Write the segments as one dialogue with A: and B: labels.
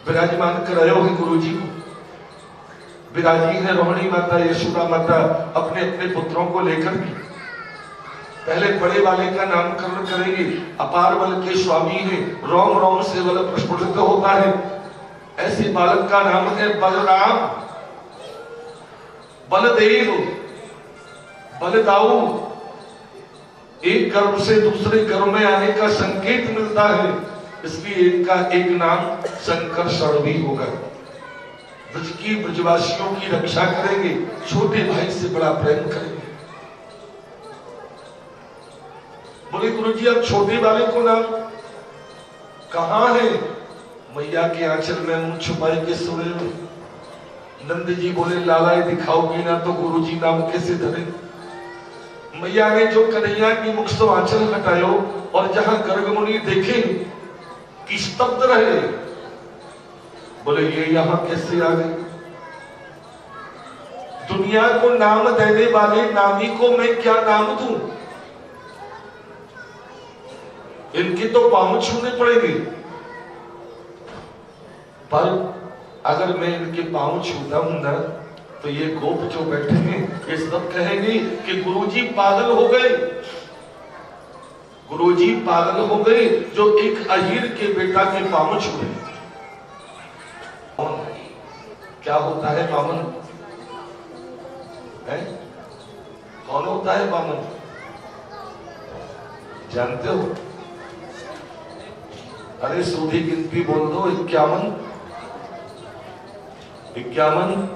A: विराजमान करायो है गुरु जी को। विराजी है रोहिणी माता, यशोदा माता अपने अपने पुत्रों को लेकर के। पहले बड़े वाले का नामकरण करेंगे, अपार बल के स्वामी हैं, रोम रोम से बल प्रस्फुटित होता है। ऐसे बालक का नाम है बलराम, बलदेव, बलदाऊ। एक गर्भ से दूसरे गर्भ में आने का संकेत मिलता है, इसलिए इनका एक नाम संकर्षण भी होगा। ब्रज की ब्रजवासियों की रक्षा करेंगे, छोटे भाई से बड़ा प्रेम करेंगे। बोले गुरु जी अब छोटे वाले को नाम कहां है? मैया के आंचल में मुंह छुपाई के सोए। नंद जी बोले लाला दिखाओगी ना तो गुरु जी नाम कैसे धरे? मैया ने जो कन्हैया की मुख से आंचल हटायो और जहां गर्ग मुनि देखे कि स्तब्ध रहे, बोले ये यहां कैसे आ गए? दुनिया को नाम देने वाले नामी को मैं क्या नाम दूं? इनके तो पांव छूने पड़ेंगे, पर अगर मैं इनके पांव छूता हूं ना तो ये गोप जो बैठे हैं ये सब कहेंगे कि गुरुजी पागल हो गए, गुरुजी पागल हो गए जो एक अहीर के बेटा के पांव छूए। क्या होता है बामन? कौन होता है बामन? जानते हो? अरे सूधी गिनती बोल दो, 51 52।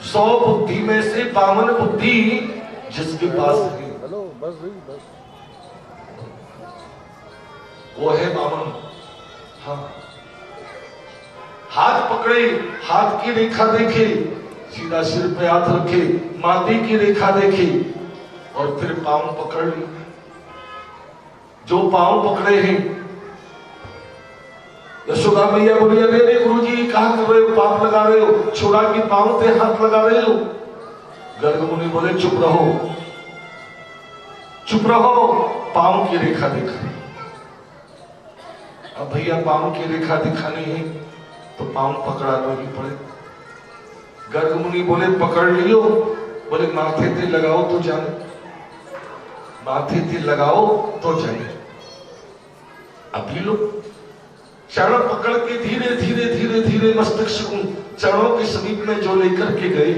A: 100 बुद्धि में से 52 बुद्धि जिसके पास है वो है बामन। हाँ, हाथ पकड़े, हाथ की रेखा देखे, सीधा सिर पे हाथ रखे, माथे की रेखा देखे और फिर पांव पकड़ ली। जो पांव पकड़े हैं, यशोदा मैया बोली अरे रे गुरु जी कहां कर रहे हो? पाप लगा रहे हो, छोड़ा की पांव पे हाथ लगा रहे हो। गर्ग मुनि बोले चुप रहो, चुप रहो, पांव की रेखा दिखा। अब भैया पांव की रेखा दिखानी है तो पांव पकड़ाना ही पड़े। गर्ग मुनि बोले पकड़ लियो, बोले माथे पे लगाओ तो जाने, माथे पे लगाओ तो जाने। अभी लोग चरण पकड़ के धीरे धीरे धीरे धीरे मस्तिष्क चरणों के समीप में जो लेकर के गए,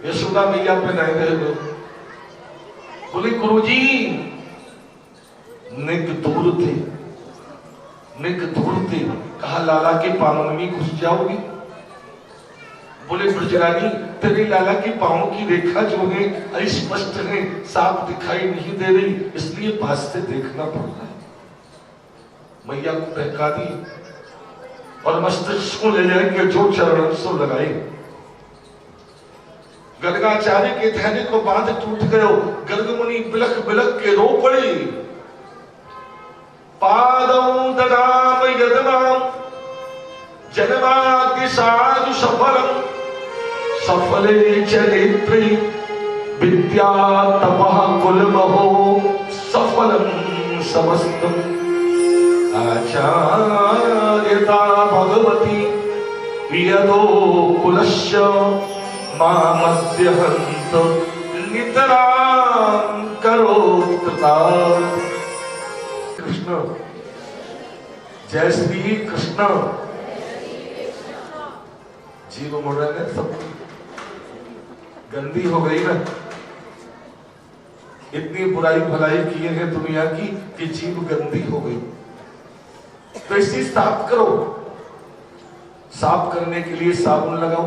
A: यशोदा मैया पे नहीं रहे लोग। बोले गुरुजी निक दूर थे, निक दूर थे। कहा लाला के पावन में घुस जाओगी? बोले ब्रजरानी तेरे लाला के पांव की रेखा जो है अस्पष्ट है, साफ दिखाई नहीं दे रही, इसलिए पास से देखना पड़ रहा है। मैया को बहका दी और मस्तिष्क को ले जाएंगे जो चरण सो लगाए। गर्गाचार्य के धैर्य को बांध टूट गयो। गर्ग मुनि बिलख बिलख के रो पड़े। पादौ ददाम यदमाम जन्मादि साधु सफलम सफले चरित्रे विद्या तपः कुलमहो सफलम समस्तम आचार्यता भगवती यदो कुलस्य मामद्यहन्त नितरां करोत्कृता। कृष्ण जय श्री कृष्ण। जीव मुड़ रहे सब गंदी हो गई ना, इतनी बुराई भलाई किए हैं दुनिया की कि जीव गंदी हो गई। तो इसी साफ करो। साफ करने के लिए साबुन लगाओ।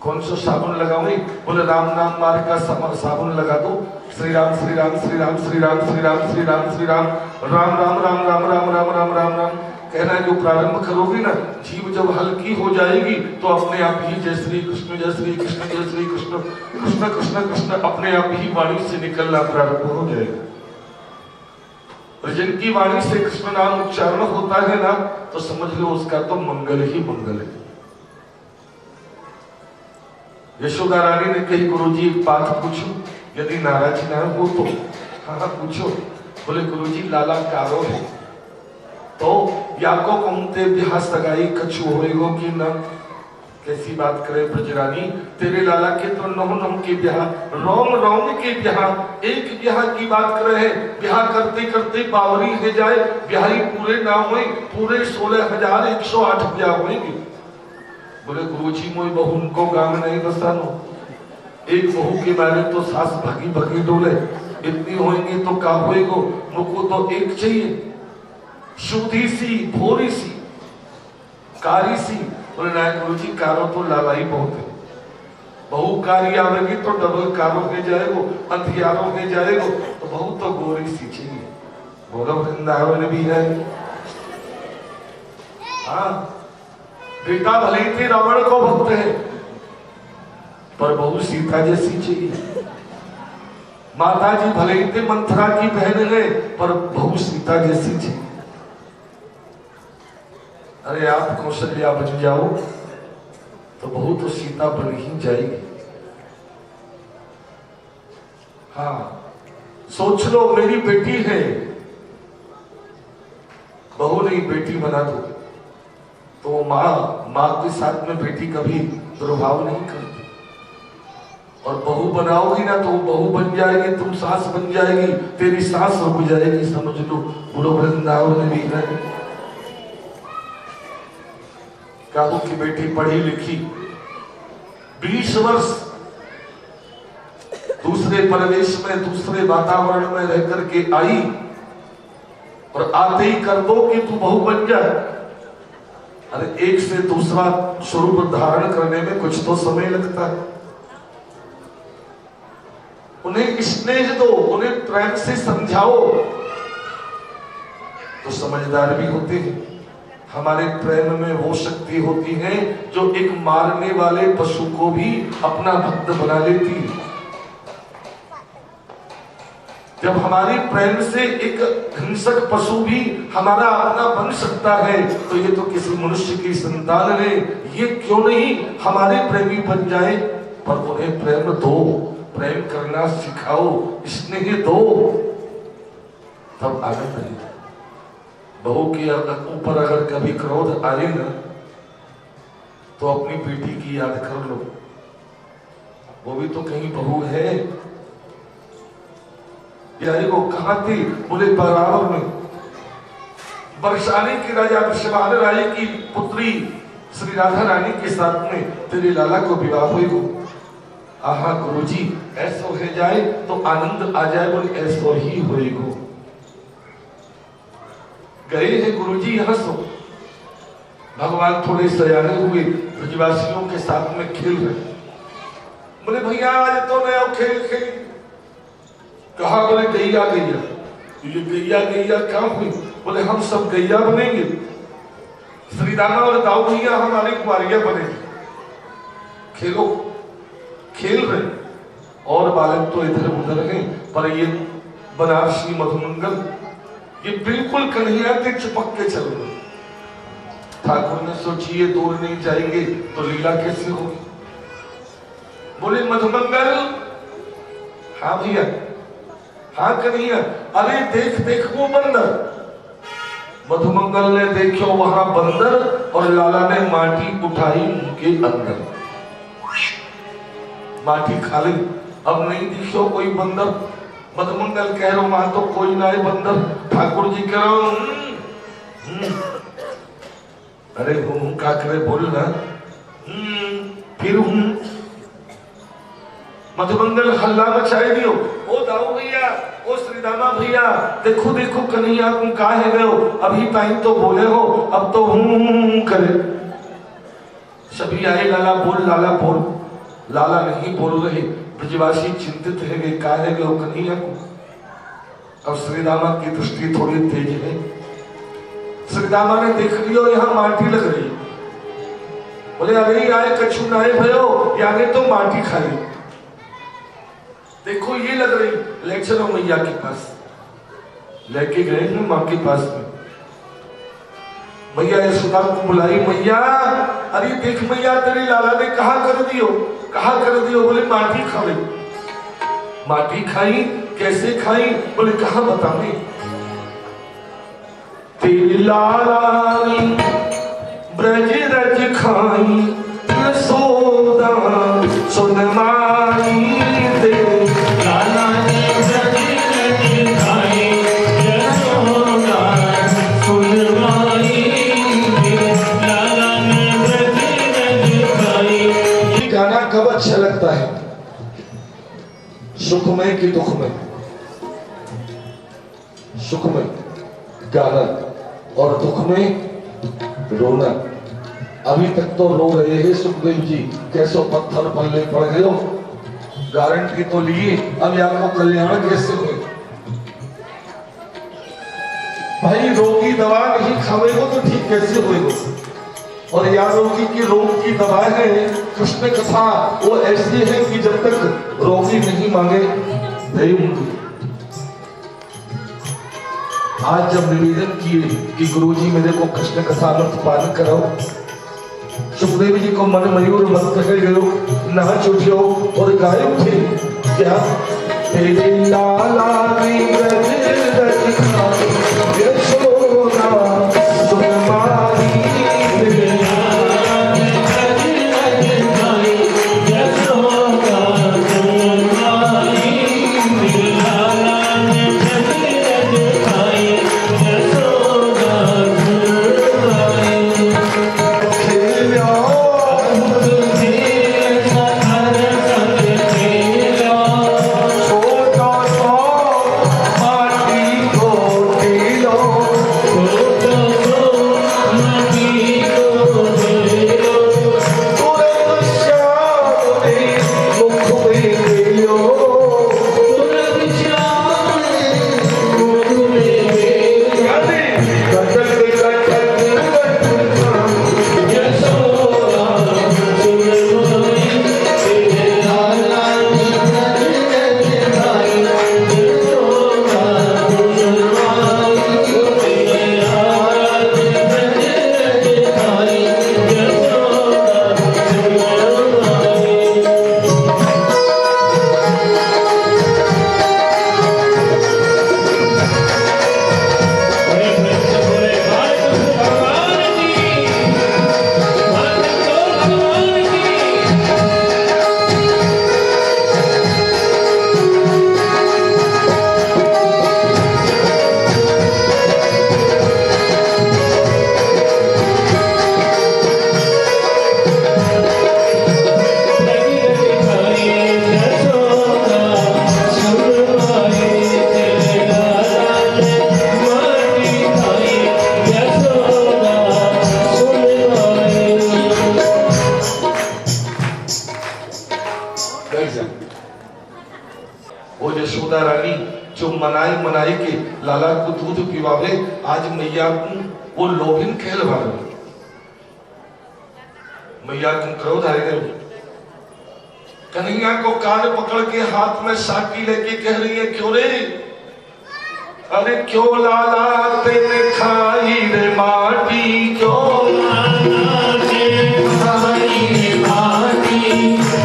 A: कौन सा साबुन लगाओ? बोले राम नाम मार्ग का साबुन लगा दो। श्री राम श्री राम श्री राम श्री राम श्री राम श्री राम श्री राम राम राम राम राम राम राम राम राम राम कहना जो प्रारंभ करोगी ना, जीव जब हल्की हो जाएगी तो अपने आप ही जय श्री कृष्ण जय श्री कृष्ण जय श्री कृष्ण कृष्ण कृष्ण कृष्ण अपने आप ही वाणी से निकलना प्रारंभ हो जाएगा। और जिनकी वाणी से कृष्ण नाम उच्चारण होता है ना, तो समझ लो उसका तो मंगल ही मंगल है। यशोदा रानी ने कही गुरुजी एक बात पूछूं, यदि नाराज ना हो तो। हाँ पूछो। बोले गुरुजी लाला कारो है, तो याको कहते ब्याह सगाई कछु होएगो कि न। कैसी बात करे ब्रजरानी, तेरे लाला के तो नौ नौ के ब्याह, रोम रोम के ब्याह, एक ब्याह की बात करे है। ब्याह करते करते बावरी है जाए, ब्याही पूरे ना हुए, पूरे 16,108 ब्याह होंगे। बोले गुरुजी मोई बहू को गांव नहीं बसानो, एक बहू के बारे तो सास भागी भागी डोले, इतनी होंगी तो का होएगो, मुझको तो एक चाहिए, शुद्धि सी भोरी सी कारी सी। बोले ना गुरुजी कारो तो लालाई बहुत है, बहु कारी आवेगी तो डबल कारो के जाएगो, अंधियारों के जाएगो, तो बहु तो गोरी सी चाहिए। बोलो वृंदावन भी है। हाँ बेटा भले ही थे रावण को भक्त है, पर बहु सीता जैसी चाहिए। माता जी भले ही थे मंथरा की बहन है, पर बहु सीता जैसी चाहिए। अरे आप कौशल्या बन जाओ तो बहू तो सीता बन ही जाएगी। हाँ सोच लो मेरी बेटी है, बहू नहीं बेटी बना दो तो वो माँ के साथ में बेटी कभी दुर्भाव नहीं करती। और बहू बनाओगी ना तो वो बहू बन जाएगी, तुम सास बन जाएगी, तेरी सास रुक जाएगी। समझ लो बुढ़ो वृंदावन भी है। काबू की बेटी पढ़ी लिखी 20 वर्ष दूसरे परिवेश में दूसरे वातावरण में रह करके आई, और आते ही कर दो कि तू बहू बन जाए। अरे एक से दूसरा स्वरूप धारण करने में कुछ तो समय लगता है। उन्हें स्नेह दो, उन्हें प्रेम से समझाओ तो समझदार भी होते हैं। हमारे प्रेम में वो शक्ति होती है जो एक मारने वाले पशु को भी अपना भक्त बना लेती है। जब हमारे प्रेम से एक हिंसक पशु भी हमारा अपना बन सकता है, तो ये तो किसी मनुष्य की संतान है, ये क्यों नहीं हमारे प्रेमी बन जाए। पर उन्हें प्रेम दो, प्रेम करना सिखाओ, स्नेह दो, तब आनंद है। बहू के ऊपर अगर कभी क्रोध आए ना, तो अपनी बेटी की याद कर लो, वो भी तो कहीं बहू है। वो कहां थी? बोले बराबर में। बरसाने की राजा विश्वान राय की पुत्री श्री राधा रानी के साथ में तेरे लाला को विवाह हुई। आहा गुरुजी ऐसो है जाए तो आनंद आ जाए। बोले ऐसो ही होएगो। गए हैं गुरुजी यहाँ सो, भगवान थोड़े सयाने हुए, ब्रजवासियों के साथ में खेल रहे। बोले भैया आज तो नया खेल खेल। कहा? बोले गैया गैया। ये गैया गैया क्या हुई? बोले हम सब गैया बनेंगे, श्री रामा और दाऊ भैया हमारी कुमारियां बनेंगे। खेलो, खेल रहे और बालक तो इधर उधर हैं, पर ये बनारसी मधुमंगल ये बिल्कुल कन्हैया के चिपक के चल रहे। ठाकुर ने सोची ये दूर नहीं जाएंगे तो लीला कैसे होगी। बोले मधुमंगल। हाँ भैया। हाँ कन्हैया। अरे देख देख वो बंदर। मधुमंगल ने देखो वहां बंदर, और लाला ने माटी उठाई उनके अंदर, माटी खा ली। अब नहीं दिखो कोई बंदर। मधुमंगल कह रहा वहां तो कोई ना है बंदर। ठाकुर जी कह रहा अरे हूं का करे बोल ना। फिर हूं। मधुमंगल हल्ला मचाए दियो। ओ दाऊ भैया, ओ श्री रामा भैया, देखो देखो कन्हैया तुम काहे गए हो? अभी टाइम तो बोले हो, अब तो हूं करे। सभी आए, लाला बोल, लाला बोल। लाला नहीं बोल रहे। ब्रजवासी चिंतित है वे काहे गए हो कन्हैया को। अब श्री रामा की दृष्टि थोड़ी तेज है। श्री रामा ने देख लियो यहाँ माटी लग रही। बोले अरे आए कछु नाए भयो, यानी तो माटी खाई। देखो ये लग रही, ले चलो मैया के पास। लेके गए हैं माँ के पास में। मैया यशोदा को बुलाई। मैया अरे देख मैया तेरे लाला ने कहा कर दियो, कहा कर दियो। बोले माटी खाई। माटी खाई? कैसे खाई? बोले कहा बताने। तेरी लालानी ब्रज रज खाई यशोदा सुन माई तेरी
B: लालानी ब्रज रज खाई यशोदा सुन माई लालानी ब्रज रज खाई।
A: गाना कब अच्छा लगता है? सुख में कि दुख में? सुख में गाना और दुख में रोना। अभी तक तो रो रहे हैं सुखदेव जी, कैसो पत्थर पल्ले पड़ गए हो, गारंटी तो लिए, अब आपको कल्याण कैसे हुए? भाई रोगी दवा नहीं खावेगो तो ठीक कैसे होएगो? और याद होगी कि रोग की दवा है कृष्ण कथा, वो ऐसी है कि जब तक रोगी नहीं मांगे नहीं होंगी। आज जब निवेदन किए कि गुरुजी मेरे को कृष्ण कथा अमृत पान कराओ, सुखदेव जी को मन मयूर मस्त कर गयो, नाच उठो और गाय उठे क्या तेरे लाला नी ब्रज रज खाई यशोदा सुन माई तेरे
B: लाला नी ब्रज रज खाई यशोदा सुन माई लाला नी ब्रज रज खाई यशोदा सुन माई।
A: खेलो छोटा सा माटी को ढीलो तुरंत श्याम ने मुख में ले लो यानी कटक वो यशोदा रानी जो मनाई के लाला को दूध पिवावे, आज मैया को वो लोभिन कहलवावे। मैया तुम क्रोध आ गए, कन्हैया को कान पकड़ के हाथ में साटी लेके कह रही है क्यों रे? अरे क्यों लाला तेरे खाई रे माटी, क्यों
B: लाला तेरे खाई रे माटी,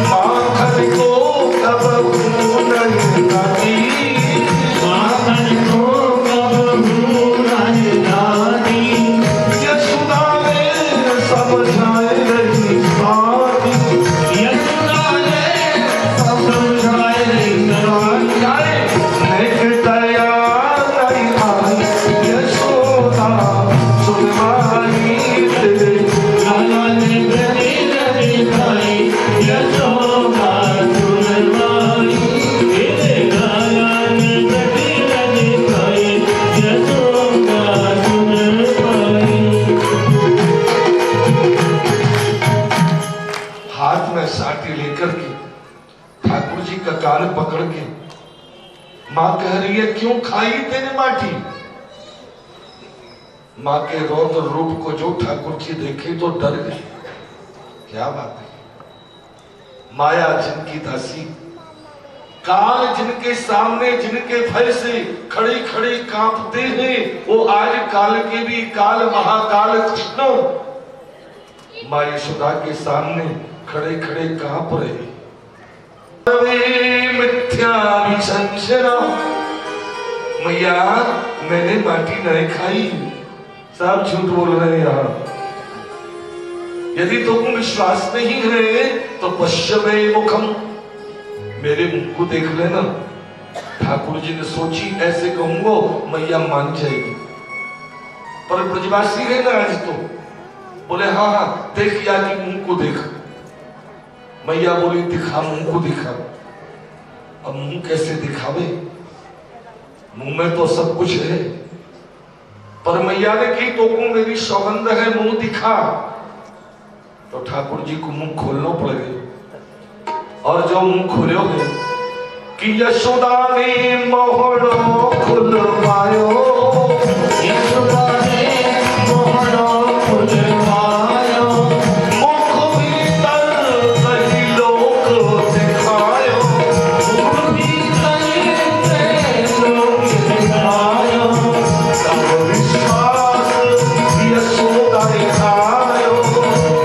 A: माखन को कब नहीं लागी,
B: माखन को कब नहीं लागी।
A: यशोदा ने समझाए नहीं बात,
B: यशोदा ने समझाए नहीं बात।
A: लेकिन दया नहीं आई यशोदा सुन माई तेरे
B: लाला ने ब्रज रज खाई यशोदा सुन माई तेरे लाला ने ब्रज रज खाई यशोदा सुन माई।
A: हाथ में साटी लेकर के ठाकुर जी का कान पकड़ के मां कह रही है क्यों खाई तेने माटी? मां के रौद्र रूप को जो ठाकुर जी देखे तो डर गए। क्या बात है, माया जिनकी दासी, काल जिनके सामने जिनके भय से खड़े खड़े कांपते हैं, वो आज काल के भी काल महाकाल कृष्ण मां यशोदा के सामने खड़े खड़े कांप रहे। मिथ्या संशरा, मैया मैंने माटी नहीं खाई, सब झूठ बोल रहे हैं यहाँ। यदि तुमको विश्वास नहीं है तो पश्चिमे मुखम, मेरे मुख को देख लेना। ठाकुर जी ने सोची ऐसे कहूंगो मैया मान जाएगी, पर ब्रजवासी है ना आज तो, बोले हाँ हाँ देख या कि मुंह को देख। मैया बोली दिखा, मुंह को दिखा। अब मुंह कैसे दिखावे, मुंह में तो सब कुछ है, पर मैया ने की तो को मेरी सौगंध है मुंह दिखा। तो ठाकुर जी को मुंह खोलना पड़ेगा, और जो मुंह खोले हो कि यशोदा ने मोहड़ो खुलवायो,
B: यशोदा ने मोहड़ो खुलवायो,
A: मुख भीतर कई लोक दिखायो,
B: मुख भीतर कई लोक दिखायो,
A: सब विश्वास यशोदा ने खायो,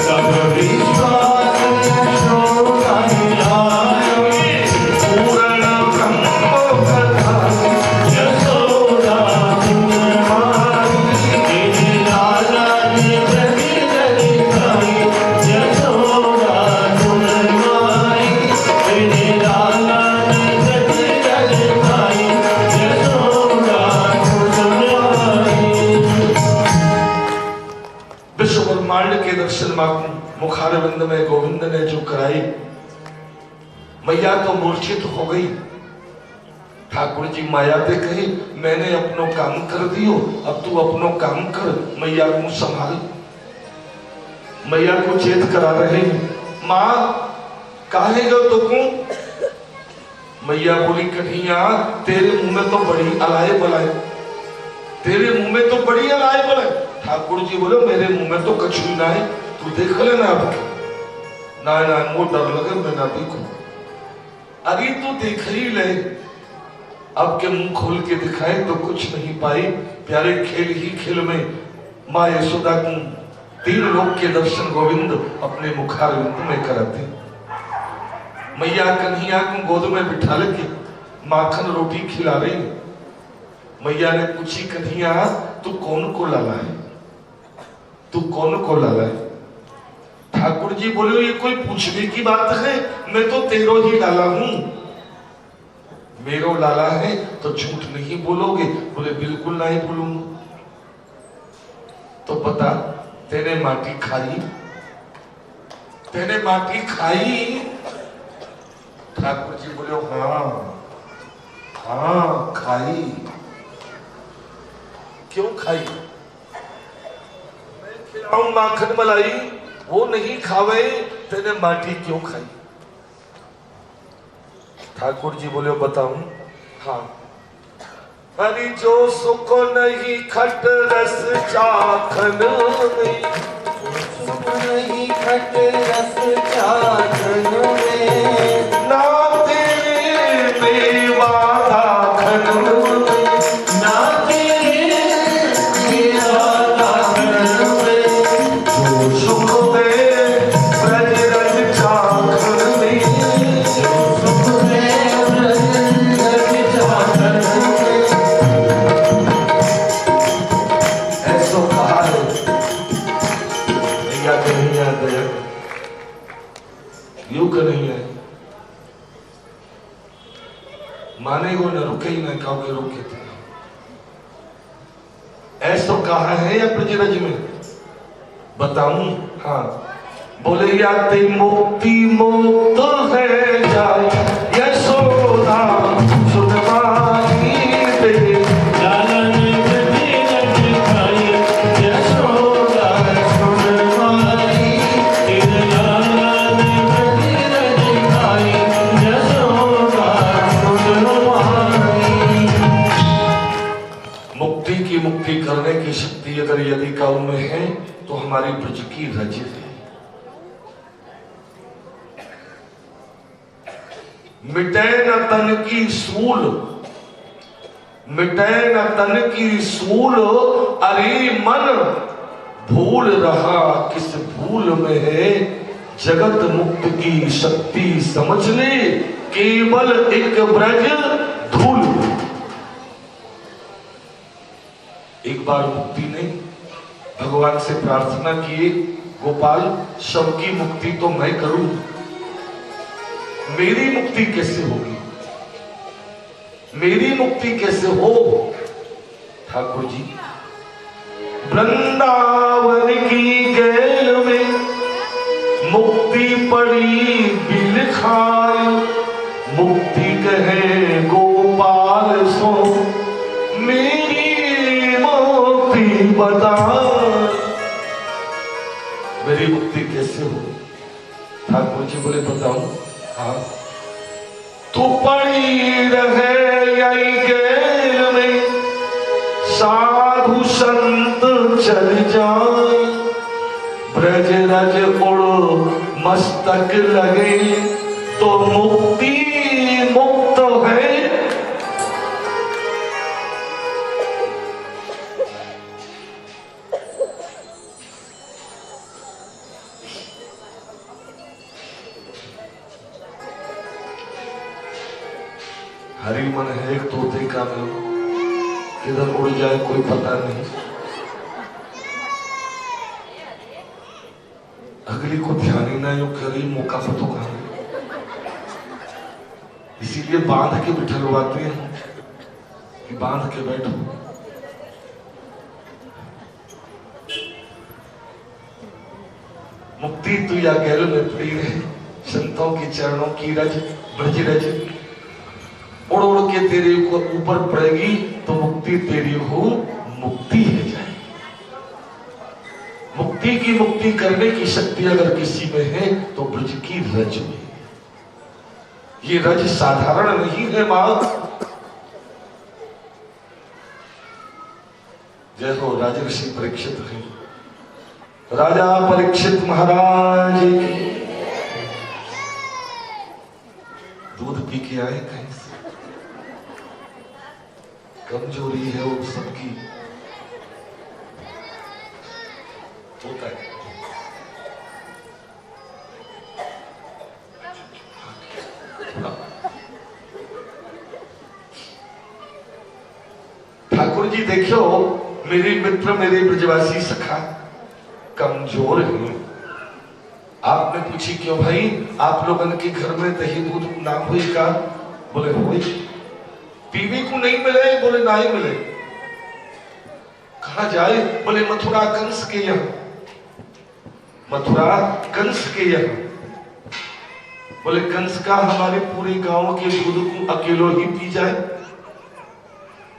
B: सब विश्वास यशोदा ने लायो,
A: पूर्ण ब्रह्म कथा
B: यशोदा तुम्हारी, तेरे लाला ने प्रगट दिखाई, यशोदा तुम्हारी, तेरे लाला ने प्रगट दिखाई, यशोदा तुम्हारी।
A: विश्व ब्रह्मांड के दर्शन मुखारविंद में गोविंद ने जो कराई, मैया तो मूर्छित हो गई। ठाकुर जी माया से कहे मैंने अपनो काम कर दियो, अब तू अपनो काम कर, मैया को संभाल। मैया को चेत करा रहे, माँ काहे गो तुमको? मैया बोली कन्हैया तेरे मुंह में तो बड़ी अलाए बलाए, तेरे मुंह में तो बड़ी अलाए बलाए। ठाकुर जी बोले मेरे मुंह में तो कछु ना है, तू देख लेना। अब ना ना वो डर लगे मैं ना देखू। अरे तू देख ही ले, अब के मुंह खोल के दिखाए तो कुछ नहीं पाई। प्यारे खेल ही खेल में माँ यशोदा को 3 लोक के दर्शन गोविंद अपने मुखारविंद में कराते। मैया कन्हैया को गोद में बिठा लेके माखन रोटी खिला रही। मैया ने पूछी कन्हैया तू कौन को लाला है, तू कौन को लाला है? ठाकुर जी बोले ये कोई पूछने की बात है, मैं तो तेरो ही लाला हूं। मेरो लाला है तो झूठ नहीं बोलोगे? बोले बिल्कुल नहीं बोलूंगा। तो बता तेने माटी खाई, तेने माटी खाई? ठाकुर जी बोले हाँ हाँ खाई। क्यों खाई? मैं खिलाऊं माखन मलाई, वो नहीं खावे, तेने माटी क्यों खाई? ठाकुर जी बोले बताऊं? हाँ। अरे जो सुख नहीं खट रस चाखन में,
B: सुख नहीं खट रस चाखन में,
A: ना तेरे मेवा दाखन में,
B: ना तेरे मेवा दाखन में,
A: जो सुख में ब्रज रज चाखन में,
B: जो सुख में ब्रज रज चाखन में।
A: ऐसो कहा है या कहीं आता है, यूं नहीं है। मानेगो न रुके ही न कहोगे रुके थे। ऐसो कहा है या ब्रजरज में? बताऊं? हाँ। बोले या ते मुक्ति मुक्त है जाए यशोदा सुनवाई ते,
B: लाला ने प्रगट दिखाई, यशोदा सुनवाई, तेरे लाला ने प्रगट दिखाई, यशोदा सुनवाई।
A: मुक्ति की मुक्ति करने की शक्ति अगर यदि काऊ में है तो हमारी ब्रज की रज है। मिटे न तन की सूल, मिटे न तन की सूल, अरे मन भूल रहा किस भूल में है। जगत मुक्त की शक्ति समझ ले, केवल एक ब्रज धूल। एक बार मुक्ति नहीं भगवान से प्रार्थना किए, गोपाल सबकी मुक्ति तो मैं करूं, मेरी मुक्ति कैसे होगी, मेरी मुक्ति कैसे हो। ठाकुर जी वृंदावन की गैल में मुक्ति पड़ी बिल खाय, मुक्ति कहे गोपाल सो मेरी मुक्ति बता, मेरी मुक्ति कैसे हो। ठाकुर जी बोले बताओ। हाँ, तू पड़ी रहे यही गैल में, साधु संत चल जाए, ब्रज रज उड़ मस्तक लगे, तो मुक्ति मुक्त है। हरी मन है एक तोते का मन, किधर उड़ जाए कोई पता नहीं, अगली को ध्यान ही ना यो करी मौका पतो कहा, इसीलिए बांध के बिठलवाते हैं कि बांध के बैठो। मुक्ति तू या गैल में पड़ी रहे, संतों के चरणों की रज ब्रज रज उड़ उड़ के तेरे को ऊपर पड़ेगी, तो मुक्ति तेरी हो, मुक्ति है जाए। मुक्ति की मुक्ति करने की शक्ति अगर किसी में है तो ब्रज की रज में। ये रज साधारण नहीं है मां। जय हो राजर्षि परीक्षित है, राजा परीक्षित महाराज की। दूध पी के आए कहीं से, कमजोरी है वो सबकी, होता है। ठाकुर जी देखो, मेरे मित्र मेरे ब्रजवासी सखा कमजोर है। आपने पूछी क्यों भाई, आप लोगों के घर में दही दूध ना हुई का? बोले हुई। पीवी को नहीं मिले? बोले ना ही मिले। कहा जाए? बोले मथुरा कंस के यहाँ, मथुरा कंस के यहाँ। बोले कंस का हमारे पूरे गांव के दूध को अकेलो ही पी जाए?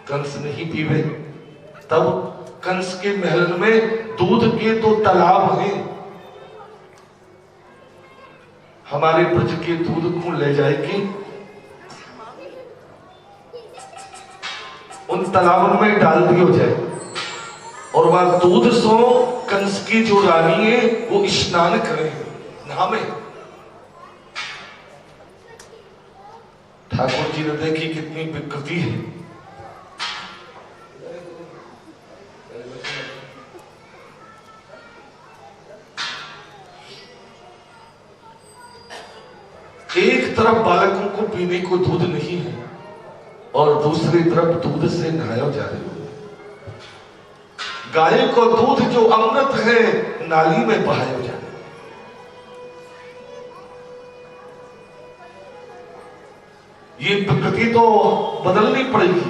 A: कंस नहीं पीवे। तब कंस के महल में दूध के तो तालाब हैं, हमारे ब्रज के दूध को ले जाएगी, उन तालाबों में डाल दिया जाए, और वहां दूध सो कंस की जो रानी है वो स्नान करे, नहावे। ठाकुर जी ने देखी कितनी विकृति है। एक तरफ बालकों को पीने को दूध नहीं है और दूसरी तरफ दूध से नहाया जा रहे हो। गाय को दूध जो अमृत है नाली में बहाया जा रहा है। ये प्रकृति तो बदलनी पड़ेगी,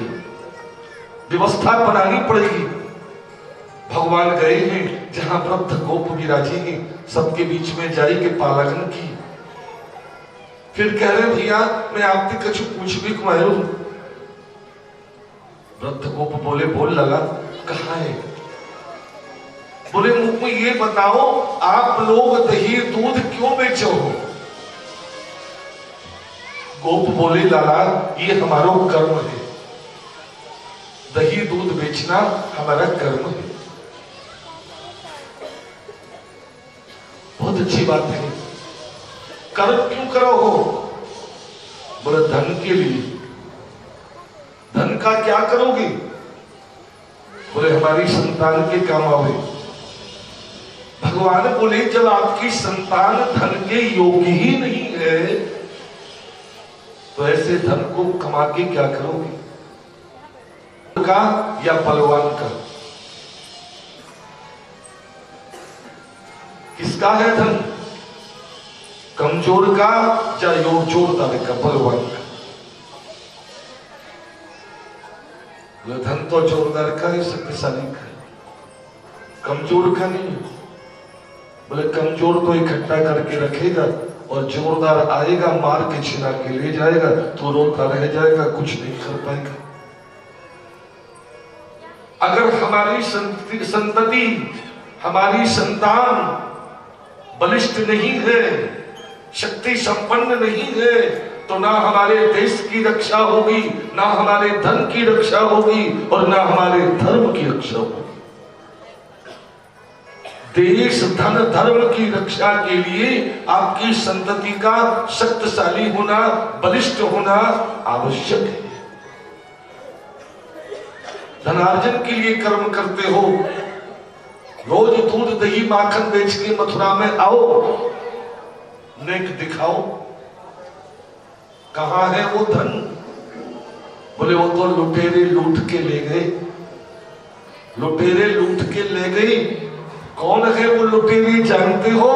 A: व्यवस्था बनानी पड़ेगी। भगवान गए हैं जहां वृद्ध गोप विराजी हैं, सबके बीच में जाई के पालकन की। फिर कह रहे भैया मैं आपसे कुछ पूछ भी कुमार हूं। वृद्ध गोप बोले बोल लगा, कहा है? बोले मुझको ये बताओ आप लोग दही दूध क्यों बेचो हो? गोप बोले लाला ये हमारा कर्म है, दही दूध बेचना हमारा कर्म है। बहुत अच्छी बात है, कर्म क्यों करो हो? बोले धन के लिए। धन का क्या करोगे? बोले हमारी संतान के काम आवे। भगवान बोले जब आपकी संतान धन के योग्य ही नहीं है तो ऐसे धन को कमा के क्या करोगे? का या बलवान का? किसका है धन? कमजोर का या जोरदार का? बलवान का। धन तो जोरदार का है, शक्तिशाली का है, कमजोर का नहीं। बोले कमजोर तो इकट्ठा करके रखेगा और जोरदार आएगा मार के छिना के ले जाएगा तो रोता रह जाएगा, कुछ नहीं कर पाएगा। अगर हमारी संतति, हमारी संतान बलिष्ठ नहीं है, शक्ति संपन्न नहीं है, तो ना हमारे देश की रक्षा होगी, ना हमारे धन की रक्षा होगी और ना हमारे धर्म की रक्षा होगी। देश, धन, धर्म की रक्षा के लिए आपकी संतति का शक्तिशाली होना, बलिष्ठ होना आवश्यक है। धनार्जन के लिए कर्म करते हो, रोज दूध दही माखन बेच के मथुरा में आओ, नेक दिखाओ, कहां है वो धन? बोले वो तो लुटेरे लूट के ले गए, लुटेरे लूट के ले गई। कौन है वो लुटेरे, जानते हो?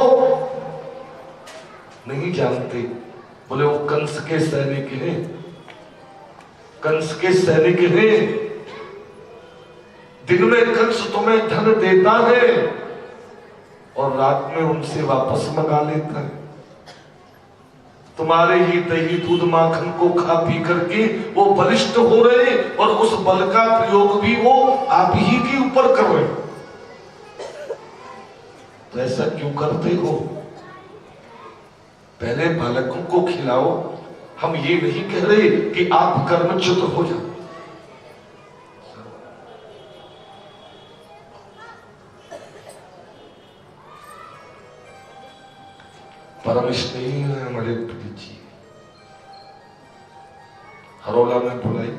A: नहीं जानते। बोले वो कंस के सैनिक हैं, कंस के सैनिक हैं। दिन में कंस तुम्हें धन देता है और रात में उनसे वापस मंगा लेता है। तुम्हारे ही दही दूध माखन को खा पी करके वो बलिष्ठ हो रहे और उस बल का प्रयोग भी वो आप ही के ऊपर कर रहे। तो ऐसा क्यों करते हो? पहले बालकों को खिलाओ। हम ये नहीं कह रहे कि आप कर्मच्युत हो जाओ, परम स्नेही है हमारे पति जी। हरोला में बुलाई,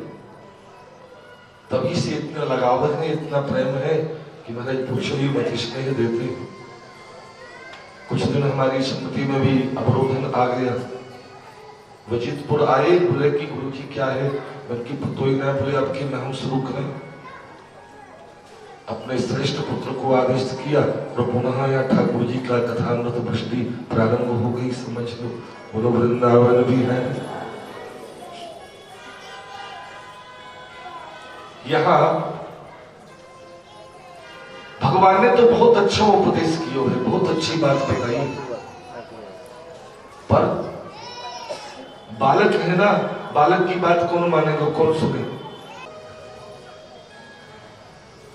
A: तभी से इतना लगाव है, इतना प्रेम है कि महाराज पूछो ही मत, स्नेह देते हैं। कुछ दिन हमारी सम्मति में भी अवरोधन आ गया। वजीतपुर आए, बोले कि गुरु जी क्या है? बल्कि पुतोई ना बोले अब की नाम शुरू करें। अपने श्रेष्ठ पुत्र को आदेश किया और पुनः यहाँ ठाकुर जी का कथामृत वृष्टि प्रारंभ हो गई। समझ लो, बोलो वृंदावन भी है। यहाँ भगवान ने तो बहुत अच्छा उपदेश किया है, बहुत अच्छी बात बताई, पर बालक है ना, बालक की बात कौन मानेगा, कौन सुने?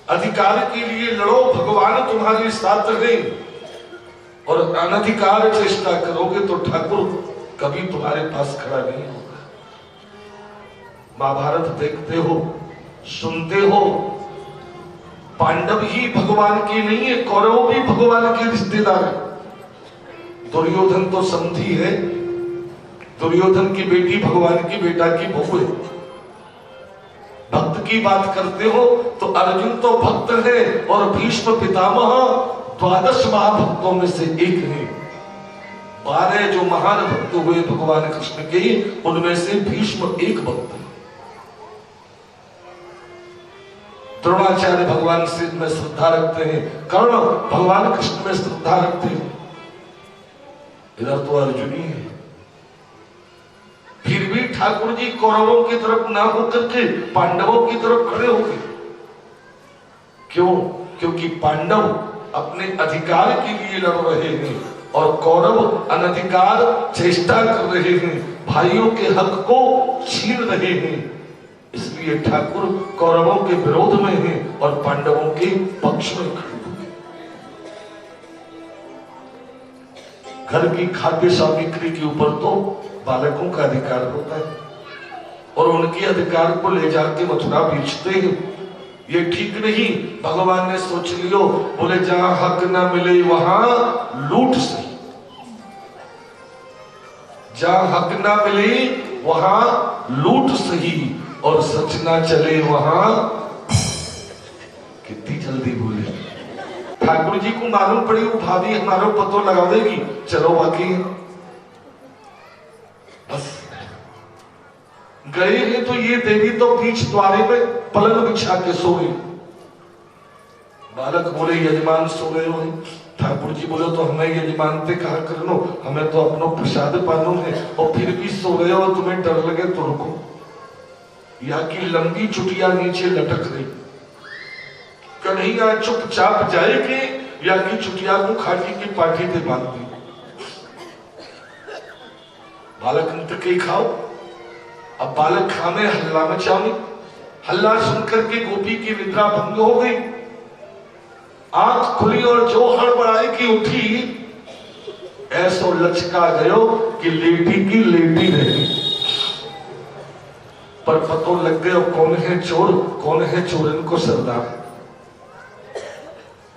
A: अधिकार के लिए लड़ो, भगवान तुम्हारे साथ है, और अनधिकार चेष्टा करोगे तो ठाकुर कभी तुम्हारे पास खड़ा नहीं होगा। महाभारत देखते हो, सुनते हो, पांडव ही भगवान के नहीं है, कौरव भी भगवान के रिश्तेदार है। दुर्योधन तो समधी है, दुर्योधन की बेटी भगवान की बेटा की बहू है। भक्त की बात करते हो तो अर्जुन तो भक्त है और भीष्म पितामह 12 महाभक्तों में से एक है। 12 जो महान भक्त हुए भगवान कृष्ण के, उनमें से भीष्म एक भक्त है। द्रोणाचार्य भगवान से में श्रद्धा रखते हैं, कर्ण भगवान कृष्ण में श्रद्धा रखते हैं। इधर तो अर्जुन ही है। फिर भी ठाकुर जी कौरवों की तरफ ना होकर के पांडवों की तरफ खड़े हो गए। क्यों? क्योंकि पांडव अपने अधिकार के लिए लड़ रहे हैं और कौरव अनधिकार चेष्टा कर रहे हैं, भाइयों के हक को छीन रहे हैं। इसलिए ठाकुर कौरवों के विरोध में है और पांडवों के पक्ष में खड़े हो गए। घर की खाद्य सामग्री के ऊपर तो बालकों का अधिकार होता है और उनके अधिकार को ले जाके मथुरा बेचते हैं। ये ठीक नहीं। भगवान ने सोच लियो, बोले जहां हक ना मिले वहां लूट सही, जहां हक ना मिले वहां लूट सही, और सच ना चले वहां। कितनी जल्दी बोले। ठाकुर जी को मालूम पड़ी वो भाभी हमारा पतो लगावेगी, चलो बाकी बस गए हैं तो ये देवी तो बीच द्वारे में पलंग बिछा के सो गई। बालक बोले यजमान सो गए हो, ठाकुर जी बोले तो हमें ये मानते कहा कर लो, हमें तो अपनो प्रसाद पानो है, और फिर भी सो रहे हो, तुम्हें डर लगे तो रुको। यहाँ की लंबी चुटिया नीचे लटक रही, कन्हैया चुपचाप जाएगी या की चुटिया को खाटी की पाठी पे बांध दी। बालक अंत के खाओ। अब बालक खाने हल्ला मचाओ, हल्ला सुनकर के गोपी की निद्रा भंग हो गई। आंख खुली और जो हड़बड़ाई की उठी, ऐसो लचका गयो कि लेटी की लेटी रही। पर पतो लग गया कौन है चोर, कौन है चोरन को सरदार।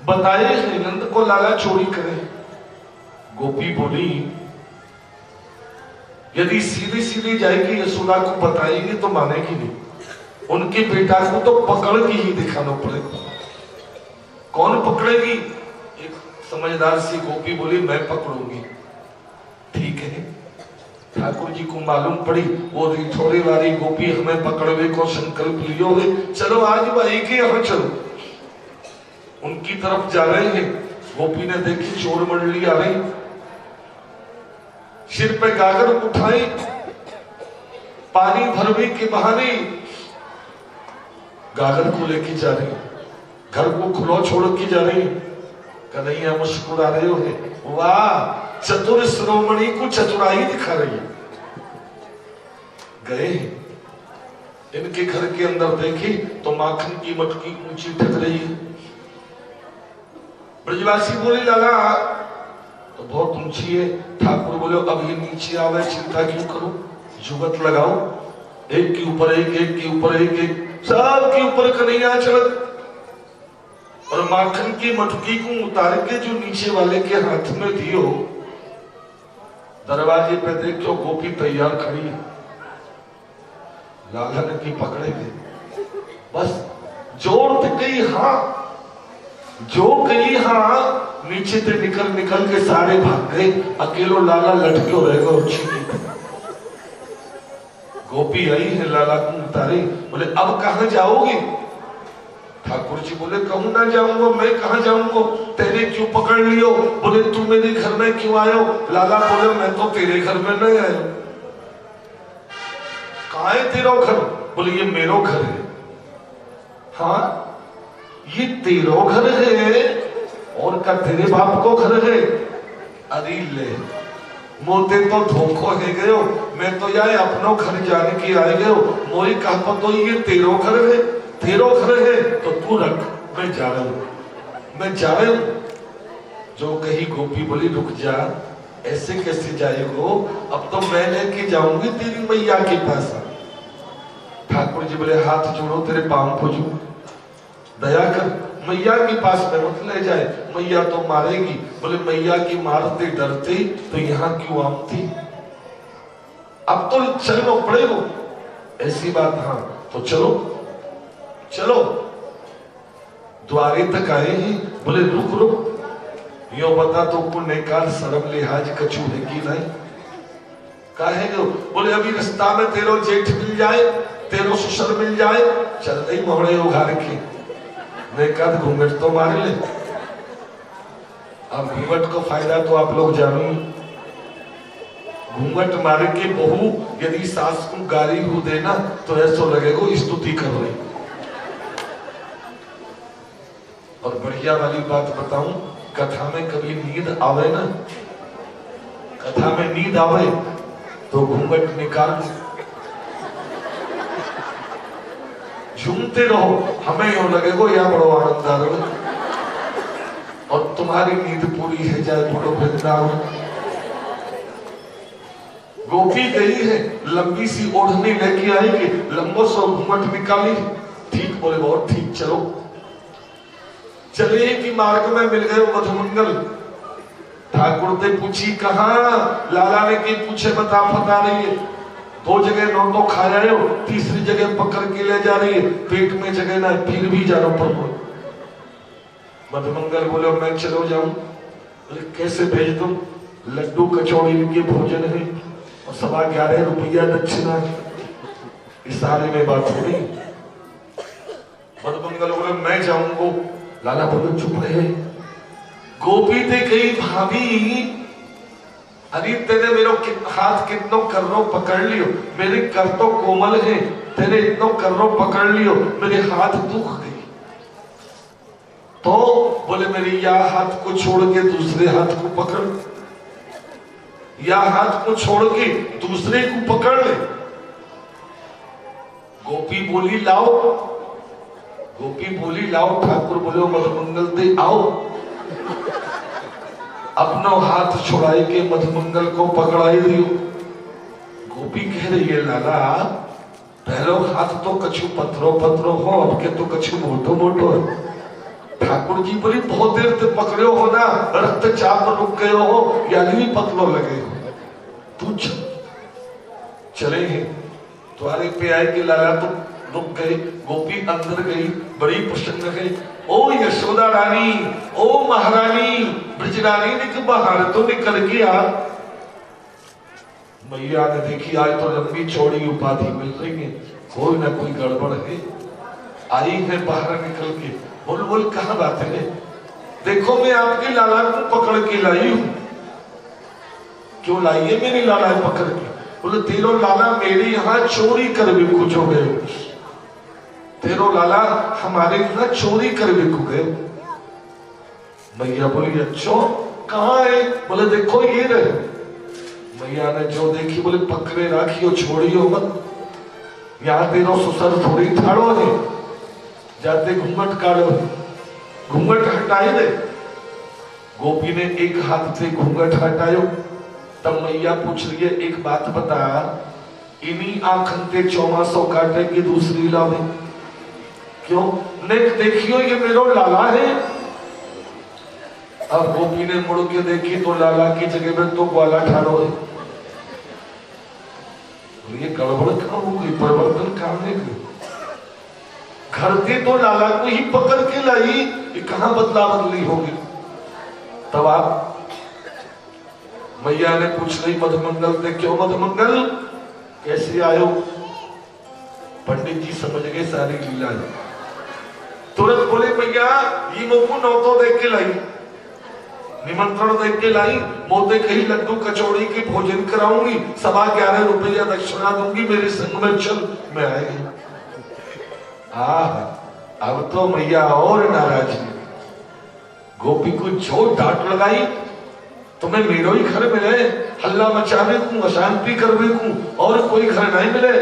A: बताए नंद को लाला चोरी करे। गोपी बोली यदि सीधी सीधी जाएगी यशोदा को बताएंगे तो मानेगी नहीं, उनके बेटा को तो पकड़ के ही दिखाना पड़ेगा। कौन पकड़ेगी? एक समझदार सी गोपी बोली मैं पकड़ूंगी। ठीक है, ठाकुर जी को मालूम पड़ी वो रिठौरे वाली गोपी हमें पकड़वे को संकल्प लियो है, चलो आज भाई के यहाँ चलो। उनकी तरफ जा रहे हैं। गोपी ने देखी चोर मंडली आ रही, सिर पे गागर उठाई, पानी भरने के बहाने गागर को लेके जा रही, घर को खुला छोड़ के जा रही। कन्हैया मुस्कुरा रहे हो है, वाह चतुर शिरोमणि को चतुराई दिखा रही है। गए इनके घर के अंदर देखी तो माखन की मटकी ऊंची ढक रही है। ब्रजवासी बोले लाला तो बहुत ऊंची है। ठाकुर बोले अब ये नीचे आवे, चिंता क्यों करो, जुगत लगाओ, एक के ऊपर एक, एक के ऊपर एक, एक सब के ऊपर कन्हैया चढ़। और माखन की मटकी को उतार के जो नीचे वाले के हाथ में दियो, दरवाजे पे देखो गोपी तैयार खड़ी है। लाला ने की पकड़ेंगे, बस जोड़ गई हाँ, जो गई हाँ, नीचे से निकल निकल के सारे भाग गए, अकेलो लाला लटके रहेगा उच्छी की। गोपी आई है, लाला को उतारी, बोले अब कहां जाओगे? ठाकुर जी बोले कहूं ना जाऊंगा, मैं कहां जाऊंगा, तेरे क्यों पकड़ लियो? बोले तू मेरे घर में क्यों आयो? लाला बोले मैं तो तेरे घर में नहीं आयो। कहाँ है तेरा घर? बोले ये मेरो घर है। हाँ ये तेरो घर है और का तेरे बाप को घर है? अरे ले मोते तो धोखो है गयो, मैं तो यार अपनो घर जाने के आए गयो, मोई कहा तो ये तेरो घर है, तेरो घर है तो तू रख, मैं जा रहा हूं, मैं जा रहा हूं। जो कही गोपी बोली रुक जा, ऐसे कैसे जाएगो, अब तो मैं लेके जाऊंगी तेरी मैया के पास। ठाकुर जी बोले हाथ जोड़ो तेरे पांव पूजू, दया कर, मैया के पास में मत ले जाए, मैया तो मारेगी। बोले मैया की मारते डरते तो यहाँ क्यों आती, अब तो चलो पड़ेगो। ऐसी बात? हाँ तो चलो चलो। द्वारे तक आए ही, बोले रुक रुक, यो बता तो पुण्य काल शर्म लिहाज कछु है कि नहीं? काहे गो? बोले अभी रास्ता में तेरो जेठ मिल जाए, तेरो ससुर मिल जाए, चल गई मोहड़े उघार के, मैं कद घूंघट तो मार ले। अब घूंघट को फायदा तो आप लोग जानो, घूंघट मारे के बहू यदि सास को गाली हो देना तो ऐसा लगेगा स्तुति कर रही। और बढ़िया वाली बात बताऊं, कथा में कभी नींद आवे ना, कथा में नींद आवे तो घूंघट निकाल झूमते रहो, हमें यूं लगेगा या बड़ो आनंद आ रहा है और तुम्हारी नींद पूरी है जाए बड़ो वृंदावन। गोपी गई है, लंबी सी ओढ़नी लेके आएगी, लंबो सो घूंघट निकाली, ठीक बोले बहुत ठीक, चलो। चले कि मार्ग में मिल गए मधुमंगल। ठाकुर ने पूछी कहाँ? लाला ने की पूछे बता पता नहीं है, दो जगह नौ तो खा जाए, तीसरी जगह पकड़ के ले जा रही है, पेट में जगह ना, फिर भी जा रहा पर। मधुमंगल बोले मैं चलो जाऊं। बोले कैसे भेज दूं? लड्डू कचौड़ी के भोजन है और 11.25 रुपया दक्षिणा है, इस सारे में बात हो रही। मधुमंगल बोले मैं जाऊंगा। लाला बोले चुप रहे, गोपी ते कही भाभी अरे तेरे मेरो हाथ कितनो कर्रो पकड़ लियो, मेरे कर तो कोमल है, तेरे इतनो कर्रो पकड़ लियो, मेरे हाथ दुख गई। तो बोले मेरे या हाथ को छोड़ के दूसरे हाथ को पकड़, या हाथ को छोड़ के दूसरे को पकड़ ले। गोपी बोली लाओ, गोपी बोली लाओ। ठाकुर बोले मधुमंगल दे आओ। अपनो हाथ छुड़ाई के मधुमंगल को पकड़ाई दियो। गोपी कह रही है लाला पहलो हाथ तो कछु पत्रो पत्रो हो, अब के तो कछु मोटो मोटो है। ठाकुर जी बोली बहुत देर तक पकड़े हो ना, रक्तचाप रुक गए हो या नहीं पतलो लगे हो, तू चले हैं तुम्हारे पे आए कि लाला तुम रुक गए। गोपी अंदर गई, बड़ी प्रसन्न गई। ओ यशोदा रानी, ओ महारानी, ब्रजरानी ने कि बाहर तो निकल गया। मैया ने देखी आज तो लंबी चौड़ी उपाधि मिल रही है, कोई ना कोई गड़बड़ है। आई है बाहर निकल के, बोल बोल कहाँ बात है? देखो मैं आपकी लाला को पकड़ के लाई हूं। क्यों लाई है मेरी लाला पकड़ के? बोले तेरो लाला मेरे यहाँ चोरी कर भी कुछ हो गए, तेरो लाला हमारे यहाँ चोरी कर भी कुछ गए। मैया बोली अच्छा कहाँ है? बोले देखो ये रहे। मैया ने जो देखी बोले पकड़े राखियो छोड़ियो मत, यहाँ तेरो ससुर थोड़ी ठाड़ो है, जाते घूंघट काढ़ो, घूंघट हटाई दे। गोपी ने एक हाथ से घूंघट हटायो। तब मैया पूछ रही है एक बात बता, इन्हीं आंखन ते चौमासों काटे की दूसरी लावे क्यों? नेक देखियो ये मेरो लाला है। अब गोपी ने मुड़ के देखी तो लाला की जगह में तो ग्वाला ठाड़ो है। ये गड़बड़ कहाँ हो गई, परिवर्तन कहाँ है? घर के तो लाला को ही पकड़ के लाई, ये कहाँ बदला बदली होगी? तब आप मैया ने पूछ रही मधुमंगल ने क्यों मधुमंगल कैसे आयो? पंडित जी समझ गए सारी लीला। तुरंत बोले भैया ये मोको नौतो देख के लाई, निमंत्रण देख के लाई, मोते कहीं लड्डू कचौड़ी की भोजन कराऊंगी, 11.5 रुपया दक्षिणा दूंगी, मेरे संग में चल। मैं आएगी अब तो मैया और नाराज है। गोपी को जो डांट लगाई, तुम्हें मेरो ही घर मिले, हल्ला मचावे को, अशांति करवे को, और कोई घर नहीं मिले,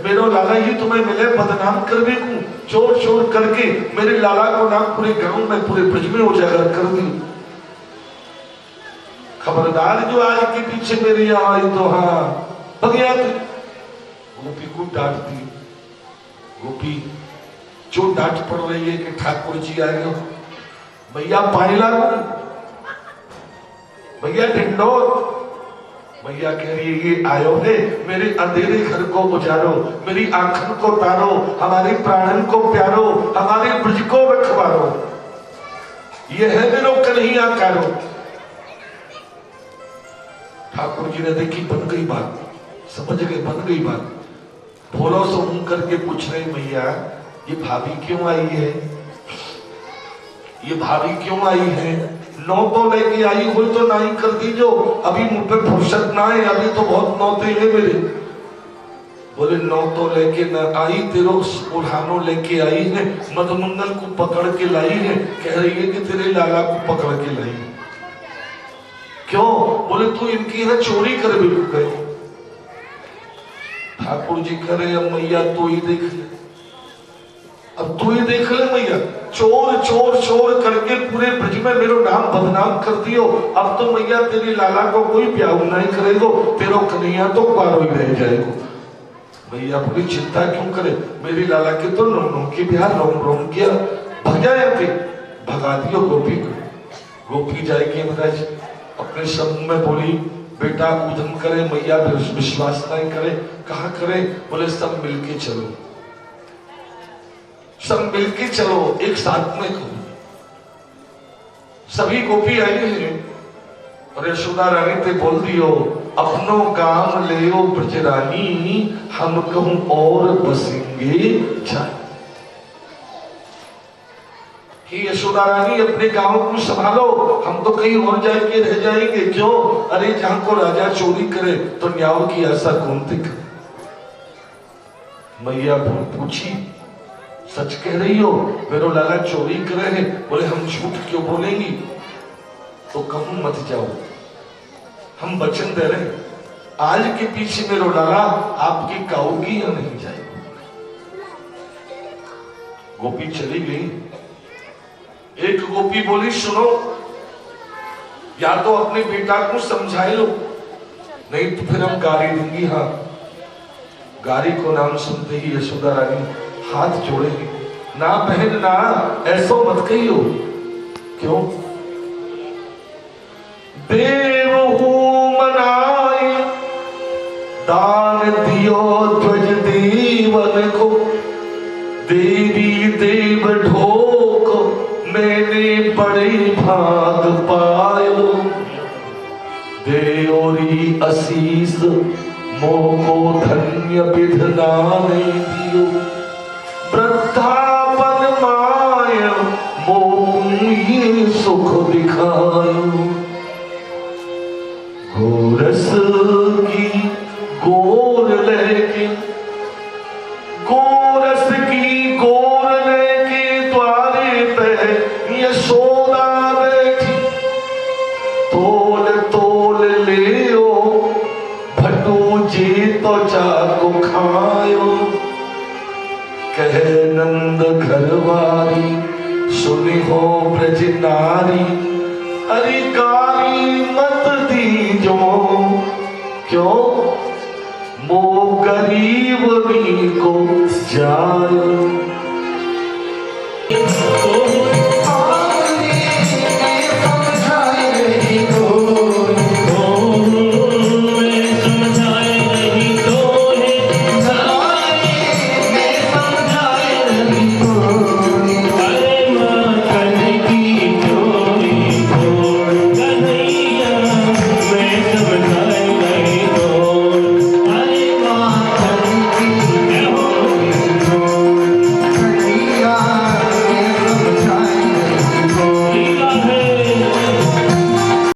A: मेरो लाला ही तुम्हें मिले बदनाम करवे को, चोर चोर करके मेरे लाला को नाम पूरे गांव में पूरे ब्रज में उजागर कर दी। खबरदार जो आज के पीछे मेरे यहाँ आई तो हाँ भगया। गोपी को डांट दी। गोपी जो डांट पड़ रही है कि ठाकुर जी आए हो, भैया पायला भैया ढिंडोर। भैया कह रही है ये आयो है मेरे अंधेरे घर को उजारो, मेरी आंखन को तारो, हमारे प्राणन को प्यारो, हमारे ब्रज को रखवारो, ये है मेरो कन्हैया कारो। ठाकुर जी ने देखी बन गई बात, समझ गए बन गई बात। भोलो सो मुंह करके पूछ रहे मैया ये भाभी क्यों आई है, ये भाभी क्यों आई है? नौ तो लेके आई हुई तो नहीं कर दीजो, अभी मुंह पे फुर्सत ना है, अभी तो बहुत नौते हैं मेरे। बोले नौ तो लेके न आई, तेरो उल्हानो लेके आई है, मधुमंगल को पकड़ के लाई है, कह रही है कि तेरे लाला को पकड़ के लाई। क्यों? बोले तू इनकी यहाँ चोरी कर भी गए। ठाकुर जी करे अब मैया तो ही देख ले, अब तू ही देख ले मैया, चोर चोर चोर करके पूरे ब्रज में मेरा नाम बदनाम कर दियो। अब तो मैया तेरी लाला को कोई ब्याह नहीं करेगो, तेरो कन्हैया तो पारो ही रह जाएगो। भैया पूरी चिंता क्यों करे, मेरी लाला के तो नौ की ब्याह रोम रोम किया, भग जाए, भगा दियो गोपी को। गोपी जाएगी महाराज अपने शब्द में बोली बेटा उधम करे, मैया विश्वास नहीं करे। कहा करे? बोले सब मिलके चलो, सब मिलके चलो, एक साथ में करो। सभी गोपी आई हैं और यशोदा रानी ते बोल दियो अपनो काम ले ब्रजरानी, हम कहूं और बसेंगे जाए। कि यशोदा रानी अपने गांव को संभालो, हम तो कहीं और जाके रह जाएंगे। क्यों? अरे जहां को राजा चोरी करे तो न्याय की आशा कौन तक। मैया पूछी सच कह रही हो? मेरो लाला चोरी करे हैं। बोले हम झूठ क्यों बोलेंगी? तो कहूं मत जाओ, हम वचन दे रहे आज के पीछे मेरो लाला आपकी काऊगी या नहीं जाए। गोपी चली गई। एक गोपी बोली सुनो, या तो अपने बेटा को समझाए लो, नहीं तो फिर हम गारी दूंगी। हाँ, गारी को नाम सुनते ही यशोदा रानी हाथ जोड़ेगी। ना बहन ना, ऐसा मत कहियो। क्यों? देव मनाए दान दियो ध्वज देवन को, देवी देव ढोक मैंने बड़े भाग पायो। देओरी असीस मोको धन्य विधना ने दियो, वृद्धापन माय मोह ये सुख दिखायो। गोरस की गोर लेके, गोरस की गोर लेके द्वारे पे यशोदा बैठी। तोल तोल ले ओ भटू जी तो चाको खायो। कहे नंद घरवारी सुनी हो ब्रज नारी, अरे गाली मत दीजो। क्यों? मो गरीब भी को जायो।